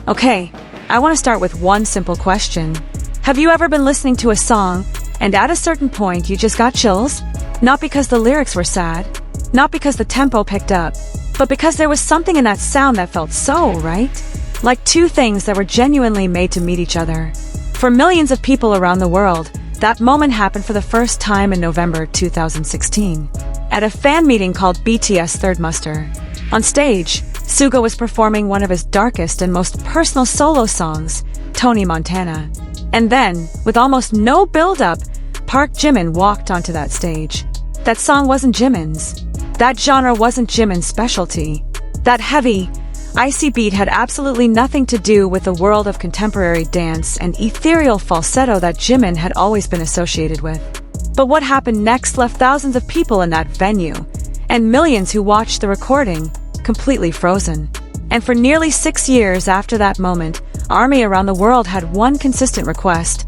Okay, I want to start with one simple question. Have you ever been listening to a song, and at a certain point you just got chills? Not because the lyrics were sad, not because the tempo picked up, but because there was something in that sound that felt so right? Like two things that were genuinely made to meet each other. For millions of people around the world, that moment happened for the first time in November 2016. At a fan meeting called BTS Third Muster. On stage, Suga was performing one of his darkest and most personal solo songs, Tony Montana. And then, with almost no build-up, ParkJimin walked onto that stage. That song wasn't Jimin's. That genre wasn't Jimin's specialty. That heavy, icy beat had absolutely nothing to do with the world of contemporary dance and ethereal falsetto that Jimin had always been associated with. But what happened next left thousands of people in that venue, and millions who watched the recording, completely frozen. And for nearly 6 years after that moment, ARMY around the world had one consistent request.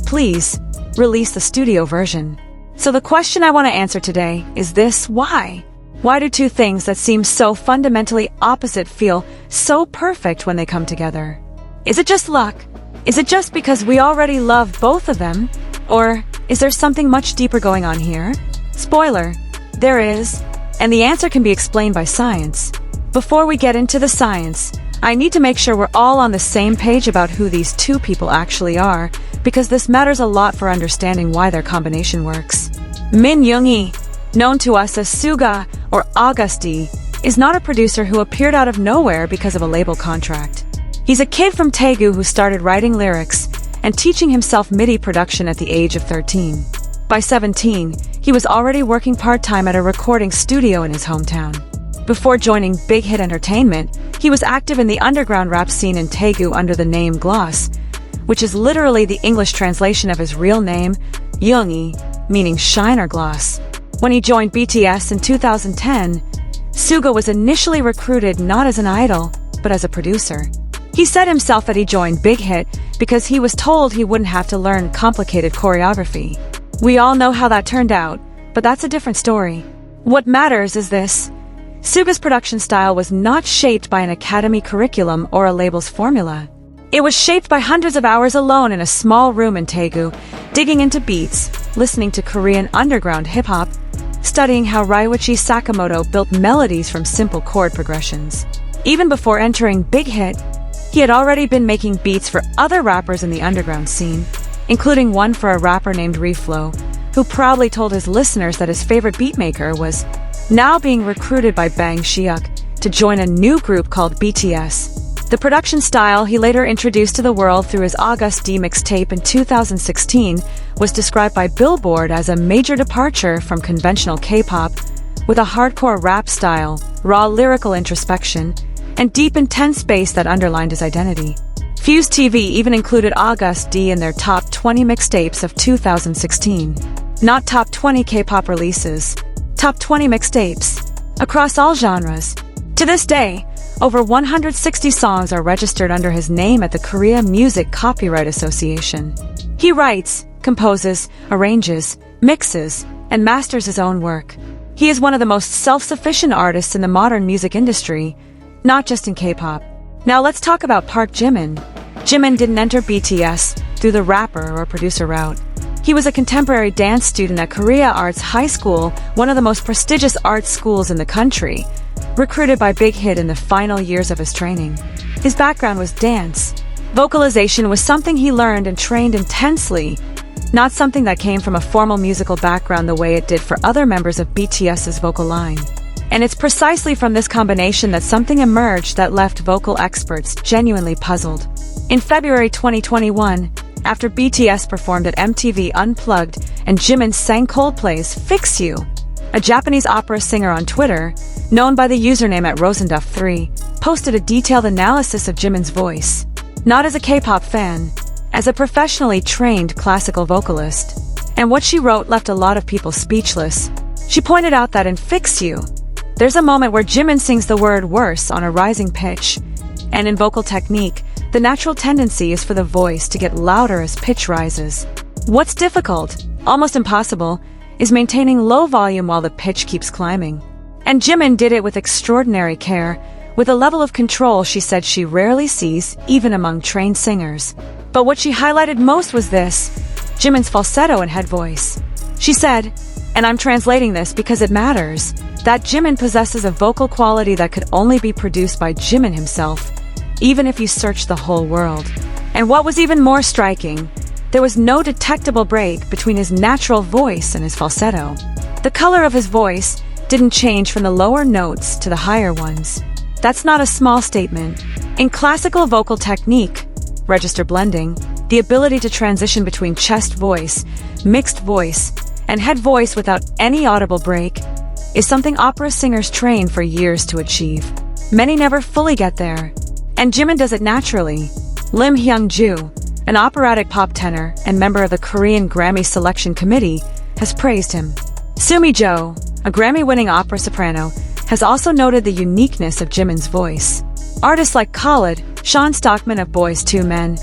Please, release the studio version. So the question I want to answer today is this: why? Why do two things that seem so fundamentally opposite feel so perfect when they come together? Is it just luck? Is it just because we already love both of them? Or is there something much deeper going on here? Spoiler, there is, and the answer can be explained by science. Before we get into the science, I need to make sure we're all on the same page about who these two people actually are, because this matters a lot for understanding why their combination works. Min Yoongi, known to us as Suga or agustd, is not a producer who appeared out of nowhere because of a label contract. He's a kid from Daegu who started writing lyrics and teaching himself MIDI production at the age of 13. By 17, he was already working part-time at a recording studio in his hometown. Before joining Big Hit Entertainment, he was active in the underground rap scene in Daegu under the name Gloss, which is literally the English translation of his real name, Yoongi, meaning shine or gloss. When he joined BTS in 2010, Suga was initially recruited not as an idol, but as a producer. He said himself that he joined Big Hit because he was told he wouldn't have to learn complicated choreography. We all know how that turned out, but that's a different story. What matters is this: Suga's production style was not shaped by an academy curriculum or a label's formula. It was shaped by hundreds of hours alone in a small room in Daegu, digging into beats, listening to Korean underground hip-hop, studying how Ryuichi Sakamoto built melodies from simple chord progressions. Even before entering Big Hit, he had already been making beats for other rappers in the underground scene, including one for a rapper named Reflow, who proudly told his listeners that his favorite beatmaker was now being recruited by Bang Shiuk to join a new group called BTS. The production style he later introduced to the world through his agustd mixtape in 2016 was described by Billboard as a major departure from conventional K-pop, with a hardcore rap style, raw lyrical introspection, and deep intense bass that underlined his identity. Fuse TV even included agustd in their top 20 mixtapes of 2016. Not top 20 K-pop releases, top 20 mixtapes, across all genres. To this day, over 160 songs are registered under his name at the Korea Music Copyright Association. He writes, composes, arranges, mixes, and masters his own work. He is one of the most self-sufficient artists in the modern music industry, not just in K-pop. Now let's talk about ParkJimin. Jimin didn't enter BTS through the rapper or producer route. He was a contemporary dance student at Korea Arts High School, one of the most prestigious art schools in the country, recruited by Big Hit in the final years of his training. His background was dance. Vocalization was something he learned and trained intensely, not something that came from a formal musical background the way it did for other members of BTS's vocal line. And it's precisely from this combination that something emerged that left vocal experts genuinely puzzled. In February 2021, after BTS performed at MTV Unplugged and Jimin sang Coldplay's Fix You, a Japanese opera singer on Twitter, known by the username at Rosenduff3, posted a detailed analysis of Jimin's voice. Not as a K-pop fan, as a professionally trained classical vocalist. And what she wrote left a lot of people speechless. She pointed out that in Fix You, there's a moment where Jimin sings the word worse on a rising pitch. And in vocal technique, the natural tendency is for the voice to get louder as pitch rises. What's difficult, almost impossible, is maintaining low volume while the pitch keeps climbing. And Jimin did it with extraordinary care, with a level of control she said she rarely sees even among trained singers. But what she highlighted most was this: Jimin's falsetto and head voice. She said, and I'm translating this because it matters, that Jimin possesses a vocal quality that could only be produced by Jimin himself, even if you search the whole world. And what was even more striking, there was no detectable break between his natural voice and his falsetto. The color of his voice didn't change from the lower notes to the higher ones. That's not a small statement. In classical vocal technique, register blending, the ability to transition between chest voice, mixed voice, and head voice without any audible break is something opera singers train for years to achieve. Many never fully get there, and Jimin does it naturally. Lim Hyung-ju, an operatic pop tenor and member of the Korean Grammy Selection Committee, has praised him. Sumi Jo, a Grammy-winning opera soprano, has also noted the uniqueness of Jimin's voice. Artists like Khalid, Sean Stockman of Boyz II Men,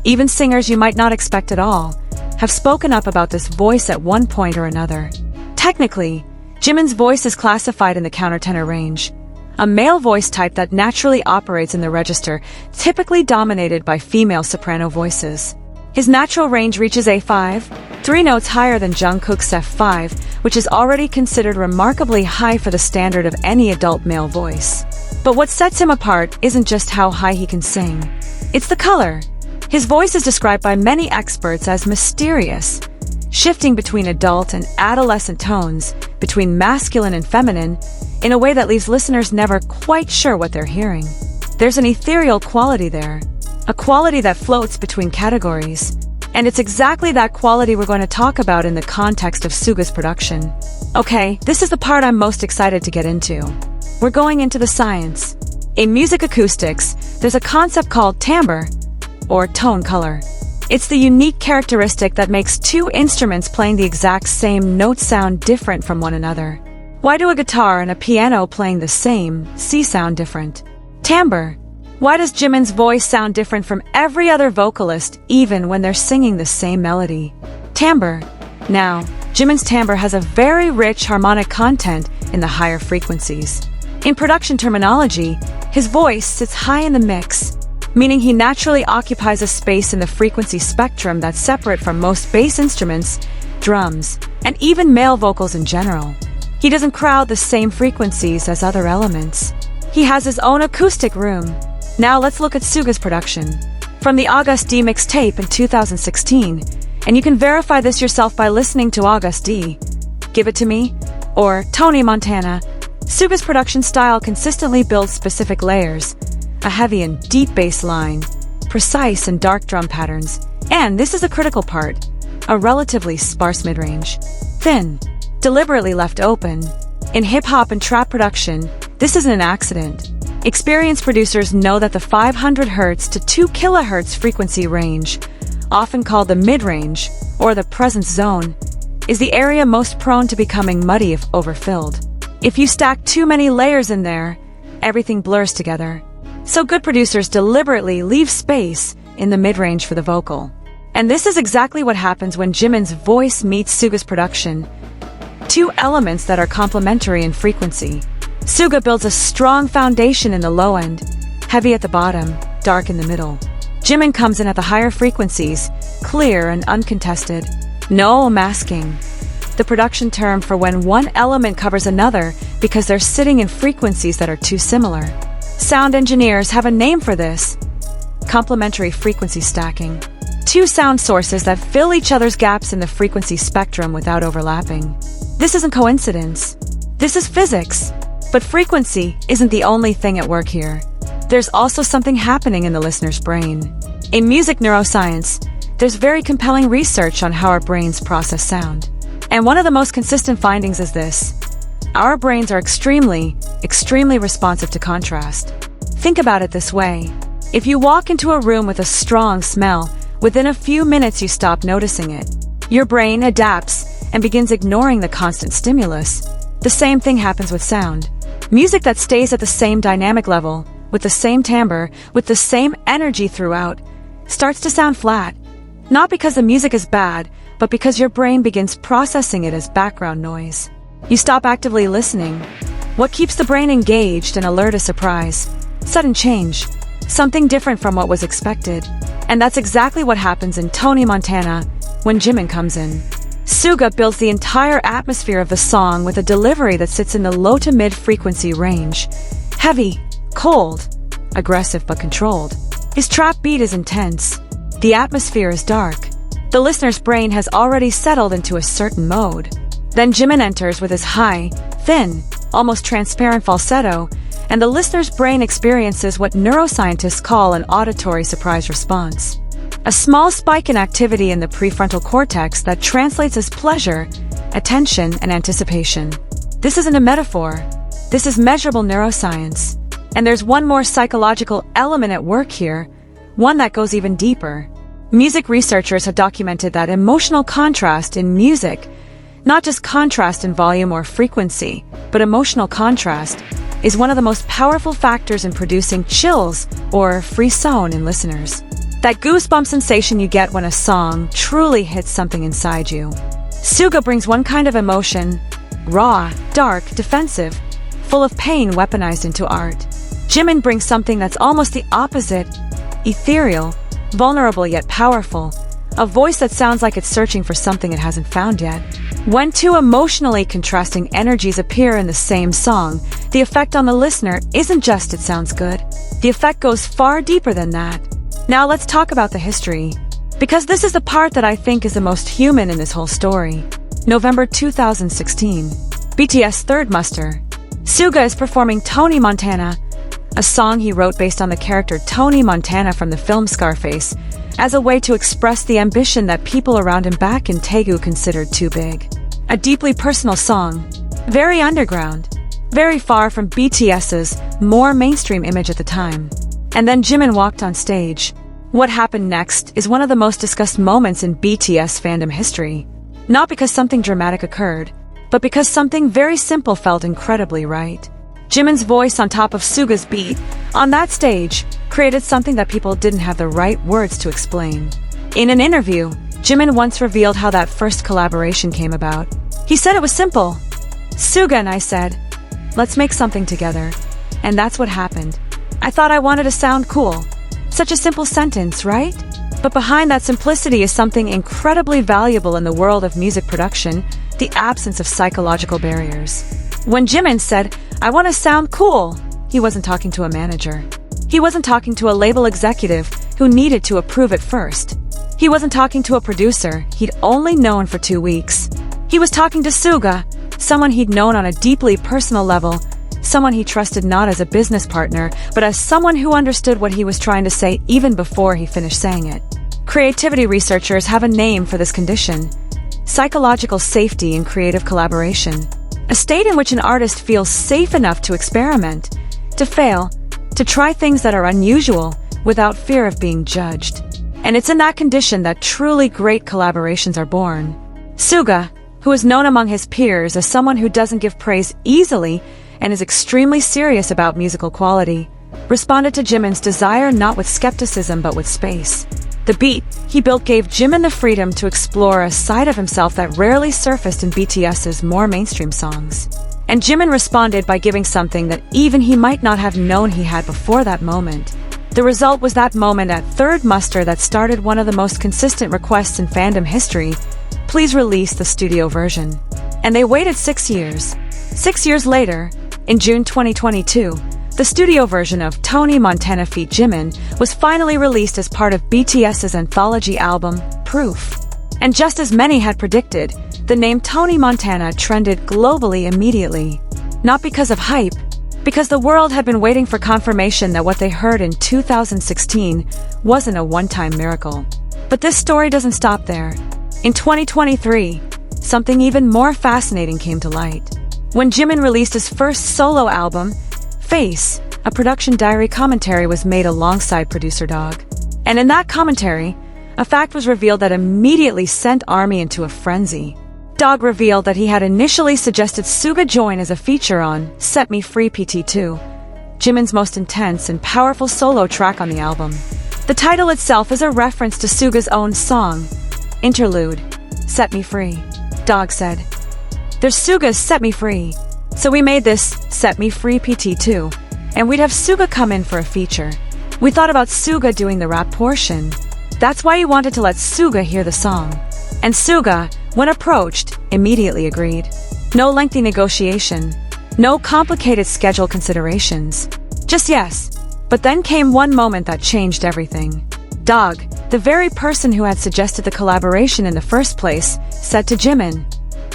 even singers you might not expect at all, have spoken up about this voice at one point or another. Technically, Jimin's voice is classified in the countertenor range, a male voice type that naturally operates in the register, typically dominated by female soprano voices. His natural range reaches A5, 3 notes higher than Jungkook's F5, which is already considered remarkably high for the standard of any adult male voice. But what sets him apart isn't just how high he can sing. It's the color. His voice is described by many experts as mysterious, shifting between adult and adolescent tones, between masculine and feminine, in a way that leaves listeners never quite sure what they're hearing. There's an ethereal quality there, a quality that floats between categories. And it's exactly that quality we're going to talk about in the context of Suga's production. Okay, this is the part I'm most excited to get into. We're going into the science. In music acoustics, there's a concept called timbre, or tone color. It's the unique characteristic that makes two instruments playing the exact same note sound different from one another. Why do a guitar and a piano playing the same sound different? Timbre. Why does Jimin's voice sound different from every other vocalist, even when they're singing the same melody? Timbre. Now, Jimin's timbre has a very rich harmonic content in the higher frequencies. In production terminology, his voice sits high in the mix, meaning he naturally occupies a space in the frequency spectrum that's separate from most bass instruments, drums, and even male vocals in general. He doesn't crowd the same frequencies as other elements. He has his own acoustic room. Now let's look at Suga's production. From the agustd mixtape in 2016, and you can verify this yourself by listening to agustd, Give It To Me, or Tony Montana, Suga's production style consistently builds specific layers, a heavy and deep bass line, precise and dark drum patterns, and this is a critical part, a relatively sparse mid-range. Thin, deliberately left open. In hip-hop and trap production, this isn't an accident. Experienced producers know that the 500 Hz to 2 kHz frequency range, often called the mid-range, or the presence zone, is the area most prone to becoming muddy if overfilled. If you stack too many layers in there, everything blurs together. So good producers deliberately leave space in the mid-range for the vocal. And this is exactly what happens when Jimin's voice meets Suga's production. Two elements that are complementary in frequency. Suga builds a strong foundation in the low end, heavy at the bottom, dark in the middle. Jimin comes in at the higher frequencies, clear and uncontested. No masking. The production term for when one element covers another because they're sitting in frequencies that are too similar. Sound engineers have a name for this: complementary frequency stacking. Two sound sources that fill each other's gaps in the frequency spectrum without overlapping. This isn't coincidence. This is physics. But frequency isn't the only thing at work here. There's also something happening in the listener's brain. In music neuroscience, there's very compelling research on how our brains process sound. And one of the most consistent findings is this: our brains are extremely responsive to contrast. Think about it this way. If you walk into a room with a strong smell, within a few minutes you stop noticing it. Your brain adapts and begins ignoring the constant stimulus. The same thing happens with sound. Music that stays at the same dynamic level, with the same timbre, with the same energy throughout, starts to sound flat. Not because the music is bad, but because your brain begins processing it as background noise. You stop actively listening. What keeps the brain engaged and alert is surprise. Sudden change. Something different from what was expected. And that's exactly what happens in Tony Montana when Jimin comes in. Suga builds the entire atmosphere of the song with a delivery that sits in the low to mid frequency range. Heavy, cold, aggressive but controlled. His trap beat is intense. The atmosphere is dark. The listener's brain has already settled into a certain mode. Then Jimin enters with his high, thin, almost transparent falsetto, and the listener's brain experiences what neuroscientists call an auditory surprise response. A small spike in activity in the prefrontal cortex that translates as pleasure, attention, and anticipation. This isn't a metaphor. This is measurable neuroscience. And there's one more psychological element at work here, one that goes even deeper. Music researchers have documented that emotional contrast in music, not just contrast in volume or frequency, but emotional contrast, is one of the most powerful factors in producing chills or frisson in listeners. That goosebump sensation you get when a song truly hits something inside you. Suga brings one kind of emotion, raw, dark, defensive, full of pain weaponized into art. Jimin brings something that's almost the opposite, ethereal, vulnerable yet powerful, a voice that sounds like it's searching for something it hasn't found yet. When two emotionally contrasting energies appear in the same song, the effect on the listener isn't just it sounds good. The effect goes far deeper than that. Now let's talk about the history, because this is the part that I think is the most human in this whole story. November 2016. BTS third muster. Suga is performing Tony Montana, a song he wrote based on the character Tony Montana from the film Scarface, as a way to express the ambition that people around him back in Daegu considered too big. A deeply personal song, very underground, very far from BTS's more mainstream image at the time. And then Jimin walked on stage. What happened next is one of the most discussed moments in BTS fandom history. Not because something dramatic occurred, but because something very simple felt incredibly right. Jimin's voice on top of Suga's beat, on that stage, created something that people didn't have the right words to explain. In an interview, Jimin once revealed how that first collaboration came about. He said it was simple. Suga and I said, let's make something together. And that's what happened. I thought I wanted to sound cool. Such a simple sentence, right? But behind that simplicity is something incredibly valuable in the world of music production, the absence of psychological barriers. When Jimin said, I want to sound cool, he wasn't talking to a manager. He wasn't talking to a label executive who needed to approve it first. He wasn't talking to a producer he'd only known for 2 weeks. He was talking to Suga, someone he'd known on a deeply personal level, someone he trusted not as a business partner, but as someone who understood what he was trying to say even before he finished saying it. Creativity researchers have a name for this condition: psychological safety in creative collaboration. A state in which an artist feels safe enough to experiment, to fail, to try things that are unusual without fear of being judged. And it's in that condition that truly great collaborations are born. Suga, who is known among his peers as someone who doesn't give praise easily and is extremely serious about musical quality, responded to Jimin's desire not with skepticism but with space. The beat he built gave Jimin the freedom to explore a side of himself that rarely surfaced in BTS's more mainstream songs. And Jimin responded by giving something that even he might not have known he had before that moment. The result was that moment at third muster that started one of the most consistent requests in fandom history: please release the studio version. And they waited 6 years. 6 years later, in June 2022, the studio version of Tony Montana feat. Jimin was finally released as part of BTS's anthology album, Proof. And just as many had predicted, the name Tony Montana trended globally immediately. Not because of hype, because the world had been waiting for confirmation that what they heard in 2016 wasn't a one-time miracle. But this story doesn't stop there. In 2023, something even more fascinating came to light. When Jimin released his first solo album, Face, a production diary commentary was made alongside producer Dog. And in that commentary, a fact was revealed that immediately sent ARMY into a frenzy. Dog revealed that he had initially suggested Suga join as a feature on Set Me Free PT2, Jimin's most intense and powerful solo track on the album. The title itself is a reference to Suga's own song, Interlude, Set Me Free. Dog said, "There's Suga's Set Me Free. So we made this Set Me Free PT2, and we'd have Suga come in for a feature. We thought about Suga doing the rap portion. That's why he wanted to let Suga hear the song. And Suga, when approached, immediately agreed. No lengthy negotiation. No complicated schedule considerations. Just yes. But then came one moment that changed everything. Dog, the very person who had suggested the collaboration in the first place, said to Jimin,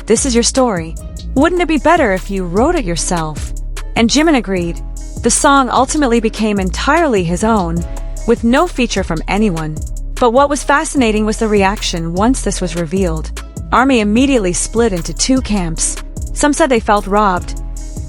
"This is your story. Wouldn't it be better if you wrote it yourself?" And Jimin agreed. The song ultimately became entirely his own, with no feature from anyone. But what was fascinating was the reaction once this was revealed. ARMY immediately split into two camps. Some said they felt robbed,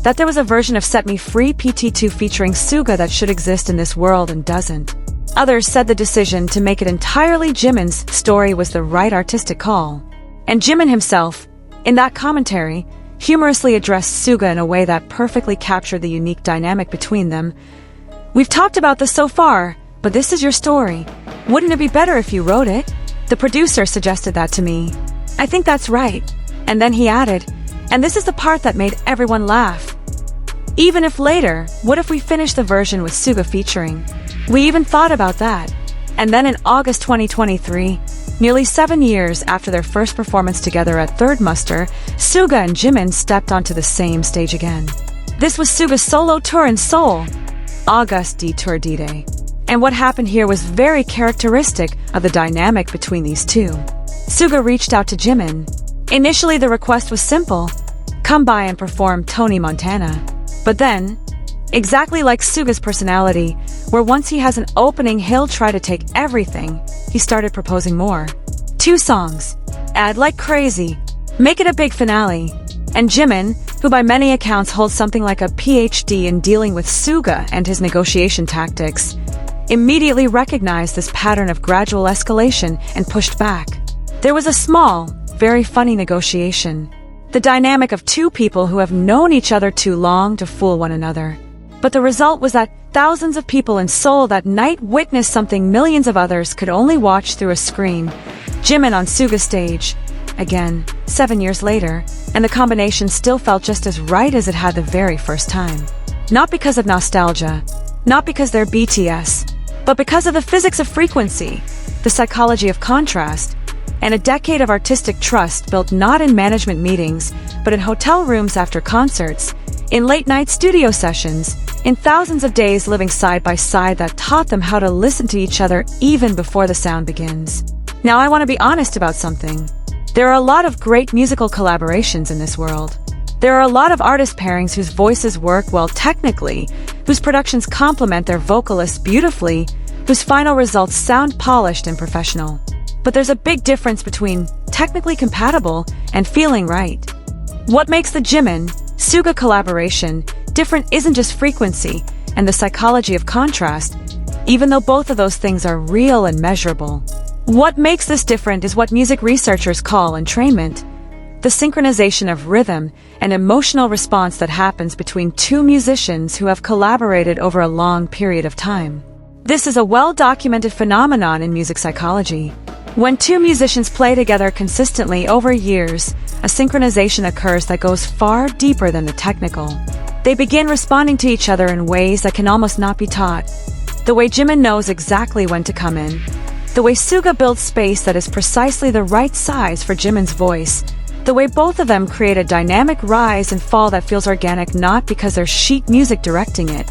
that there was a version of Set Me Free PT2 featuring Suga that should exist in this world and doesn't. Others said the decision to make it entirely Jimin's story was the right artistic call. And Jimin himself, in that commentary, humorously addressed Suga in a way that perfectly captured the unique dynamic between them. "We've talked about this so far, but this is your story. Wouldn't it be better if you wrote it? The producer suggested that to me. I think that's right." And then he added, "And this is the part that made everyone laugh. Even if later, what if we finish the version with Suga featuring? We even thought about that." And then in August 2023, nearly 7 years after their first performance together at Third Muster, Suga and Jimin stepped onto the same stage again. This was Suga's solo tour in Seoul, agustd Tour D-Day. And what happened here was very characteristic of the dynamic between these two. Suga reached out to Jimin. Initially the request was simple, come by and perform Tony Montana. But then, exactly like Suga's personality, where once he has an opening he'll try to take everything, he started proposing more. 2 songs, add like crazy, make it a big finale. And Jimin, who by many accounts holds something like a PhD in dealing with Suga and his negotiation tactics, immediately recognized this pattern of gradual escalation and pushed back. There was a small, very funny negotiation. The dynamic of two people who have known each other too long to fool one another. But the result was that thousands of people in Seoul that night witnessed something millions of others could only watch through a screen. Jimin on Suga's stage, again, 7 years later, and the combination still felt just as right as it had the very first time. Not because of nostalgia, not because they're BTS, but because of the physics of frequency, the psychology of contrast, and a decade of artistic trust built not in management meetings, but in hotel rooms after concerts, in late-night studio sessions, in thousands of days living side by side that taught them how to listen to each other even before the sound begins. Now I want to be honest about something. There are a lot of great musical collaborations in this world. There are a lot of artist pairings whose voices work well technically, whose productions complement their vocalists beautifully, whose final results sound polished and professional. But there's a big difference between technically compatible and feeling right. What makes the Jimin-Suga collaboration different isn't just frequency and the psychology of contrast, even though both of those things are real and measurable. What makes this different is what music researchers call entrainment, the synchronization of rhythm and emotional response that happens between two musicians who have collaborated over a long period of time. This is a well-documented phenomenon in music psychology. When two musicians play together consistently over years, a synchronization occurs that goes far deeper than the technical. They begin responding to each other in ways that can almost not be taught. The way Jimin knows exactly when to come in. The way Suga builds space that is precisely the right size for Jimin's voice. The way both of them create a dynamic rise and fall that feels organic not because there's sheet music directing it,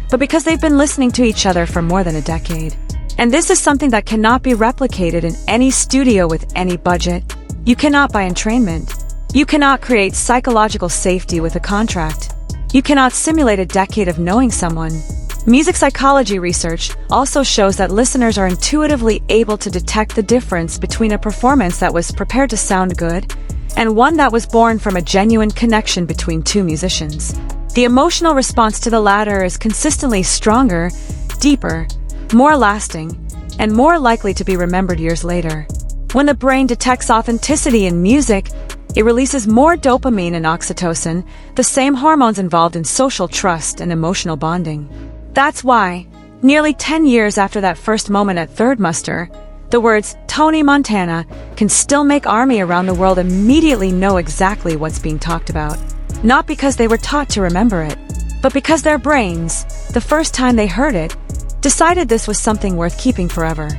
but because they've been listening to each other for more than a decade. And this is something that cannot be replicated in any studio with any budget. You cannot buy entrainment. You cannot create psychological safety with a contract. You cannot simulate a decade of knowing someone. Music psychology research also shows that listeners are intuitively able to detect the difference between a performance that was prepared to sound good and one that was born from a genuine connection between two musicians. The emotional response to the latter is consistently stronger, deeper, more lasting, and more likely to be remembered years later. When the brain detects authenticity in music, it releases more dopamine and oxytocin, the same hormones involved in social trust and emotional bonding. That's why, nearly 10 years after that first moment at Third Muster, the words Tony Montana can still make ARMY around the world immediately know exactly what's being talked about. Not because they were taught to remember it, but because their brains, the first time they heard it, decided this was something worth keeping forever.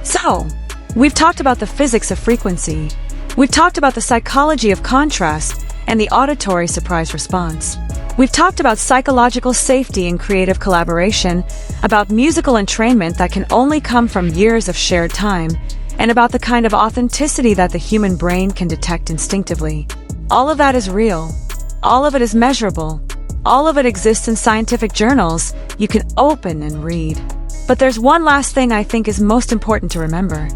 So, we've talked about the physics of frequency. We've talked about the psychology of contrast and the auditory surprise response. We've talked about psychological safety and creative collaboration, about musical entrainment that can only come from years of shared time, and about the kind of authenticity that the human brain can detect instinctively. All of that is real. All of it is measurable. All of it exists in scientific journals you can open and read. But there's one last thing I think is most important to remember.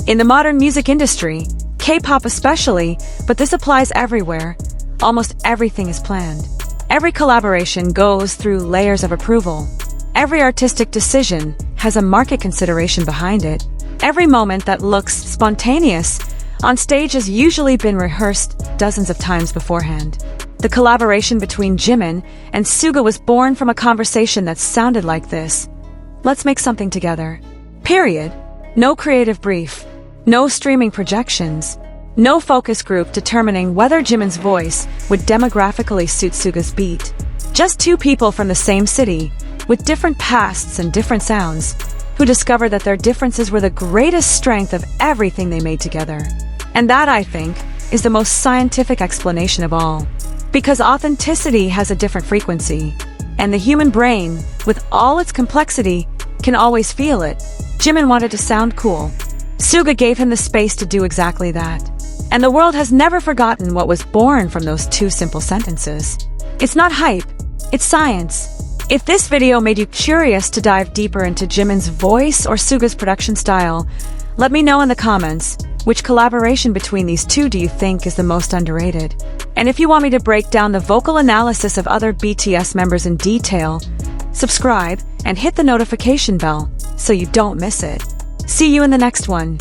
In the modern music industry, K-pop especially, but this applies everywhere, almost everything is planned. Every collaboration goes through layers of approval. Every artistic decision has a market consideration behind it. Every moment that looks spontaneous on stage has usually been rehearsed dozens of times beforehand. The collaboration between Jimin and Suga was born from a conversation that sounded like this. Let's make something together. Period. No creative brief. No streaming projections. No focus group determining whether Jimin's voice would demographically suit Suga's beat. Just two people from the same city, with different pasts and different sounds, who discovered that their differences were the greatest strength of everything they made together. And that, I think, is the most scientific explanation of all. Because authenticity has a different frequency, and the human brain, with all its complexity, can always feel it. Jimin wanted to sound cool. Suga gave him the space to do exactly that. And the world has never forgotten what was born from those two simple sentences. It's not hype, it's science. If this video made you curious to dive deeper into Jimin's voice or Suga's production style, let me know in the comments, which collaboration between these two do you think is the most underrated? And if you want me to break down the vocal analysis of other BTS members in detail, subscribe and hit the notification bell so you don't miss it. See you in the next one.